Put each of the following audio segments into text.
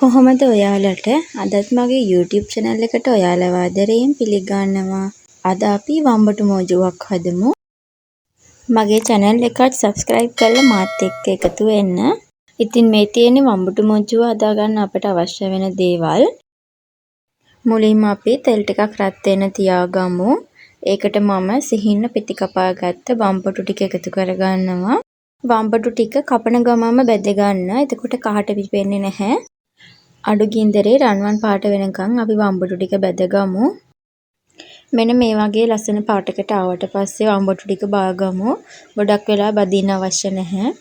කොහොමද ඔයාලට අදත් මගේ YouTube channel එකට ඔයාලව ආදරයෙන් පිළිගන්නවා. අද අපි වම්බටු මෝජුවක් හදමු. මගේ channel එකත් subscribe කරලා මාත් එක්ක එකතු වෙන්න. ඉතින් මේ තියෙන්නේ වම්බටු මෝජුව හදාගන්න අපට අවශ්‍ය වෙන දේවල්. මුලින්ම අපි තෙල් ටිකක් රත් වෙන්න තියාගමු. ඒකට මම සිහින්න පෙති කපාගත්ත වම්බටු ටික එකතු කරගන්නවා. වම්බටු ටික කපන ගමන්ම බෙද ගන්න. එතකොට කහට පිපෙන්නේ නැහැ. අඩු ගින්දරේ රන්වන් පාට වෙනකන් අපි වම්බටු ටික බෙදගමු. මෙන්න මේ වගේ ලස්සන පාටකට ආවට පස්සේ වම්බටු ටික බාගමු. ගොඩක් වෙලා බදින්න අවශ්‍ය නැහැ.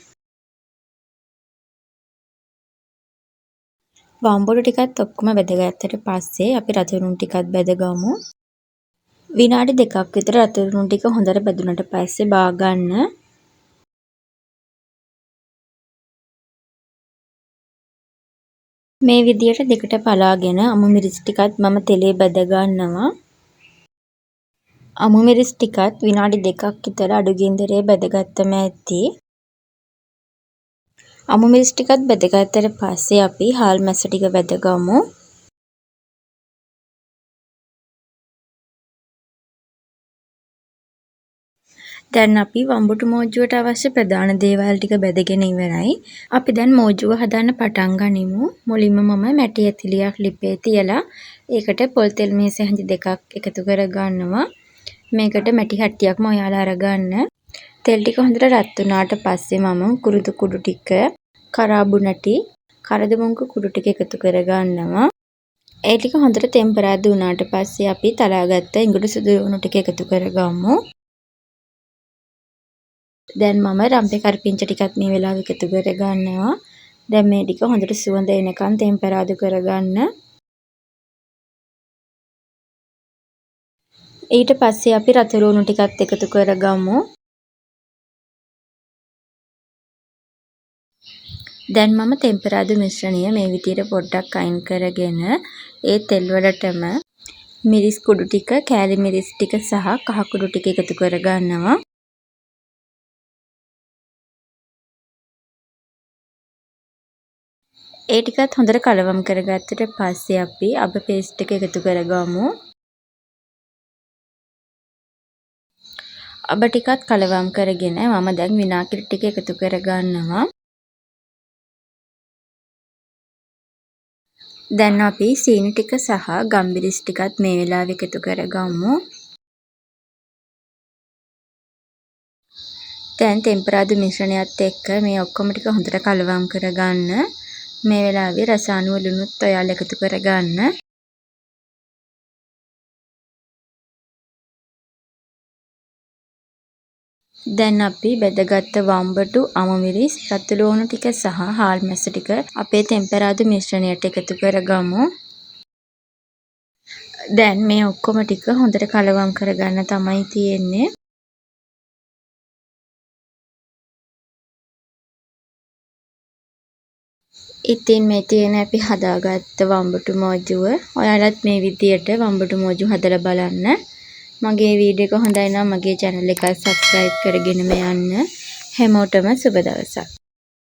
වම්බටු ටිකත් ඔක්කොම බෙදගත්තට පස්සේ අපි රතුරුන් ටිකත් බෙදගමු. විනාඩි 2ක් විතර රතුරුන් ටික හොඳට බෙදුනට පස්සේ බාගන්න. මේ විදියට දෙකට පලාගෙන අමු මිරිස් ටිකත් මම තෙලේ බැද ගන්නවා. අමු මිරිස් ටිකත් විනාඩි 2ක් විතර අඩු ගින්දරේ බැදගත්තම ඇති. අමු මිරිස් ටිකත් බැදගත්තට පස්සේ අපි හාල් මැස්ස ටික බැදගමු. දැන් අපි වම්බටු මෝජුවට අවශ්‍ය ප්‍රධාන දේවල් ටික බැදගෙන ඉවරයි. අපි දැන් මෝජුව හදන්න පටන් ගනිමු. මුලින්ම මම මැටි ඇතිලියක් ලිපේ තියලා ඒකට පොල් තෙල් මේස හැඳි දෙකක් එකතු කර ගන්නවා. මේකට මැටි හැට්ටියක්ම ඔයාලා අරගන්න. තෙල් ටික හොඳට රත් වුණාට පස්සේ මම කුරුදු කුඩු ටික, කරාබු නැටි, කරදමුංගු කුඩු ටික එකතු කර ගන්නවා. ඒ ටික හොඳට තෙම්පරාදු වුණාට පස්සේ අපි තලාගත්ත ඉඟුඩු සුදු ලුණු ටික එකතු කරගමු. දැන් මම රම්පේ කරපිංච ටිකත් මේ වෙලාවේ එකතු කරගන්නවා. දැන් මේ ටික හොඳට සුවඳ එනකන් තෙම්පරාදු කරගන්න. ඊට පස්සේ අපි රතුරුණු ටිකත් එකතු කරගමු. දැන් මම තෙම්පරාදු මිශ්‍රණය මේ විදිහට පොඩ්ඩක් අයින් කරගෙන ඒ තෙල් වලටම මිරිස් කුඩු ටික, කෑලි මිරිස් ටික සහ කහ කුඩු ටික එකතු කරගන්නවා. ඒ ටිකත් හොඳට කලවම් කරගත්තට පස්සේ අපි අබ පේස්ට් එක එකතු කරගමු. අබ ටිකත් කලවම් කරගෙන මම දැන් විනාගිරි ටික එකතු කරගන්නවා. දැන් අපි සීනි ටික සහ ගම්මිරිස් ටිකත් මේ වෙලාවේ එකතු කරගමු. දැන් තෙම්පරාදු මිශ්‍රණයත් එක්ක මේ ඔක්කොම ටික හොඳට කලවම් කරගන්න. මේ වෙලාවේ රසායන වලුනුත් ඔයාලා එකතු කරගන්න. දැන් අපි බෙදගත්ත වම්බටු, අමු මිරිස්, රතු ලුණු ටික සහ හාල් මැස්ස ටික අපේ තෙම්පරාදු මිශ්‍රණයට එකතු කරගමු. දැන් මේ ඔක්කොම ටික හොඳට කලවම් කරගන්න තමයි තියෙන්නේ. ඉතින් මේ තියෙන අපි හදාගත්ත වම්බටු මෝජුව. ඔයාලත් මේ විදියට වම්බටු මෝජු හදලා බලන්න. මගේ වීඩියෝ එක හොඳයි නම් මගේ channel එක subscribe කරගෙනම යන්න. හැමෝටම සුබ දවසක්.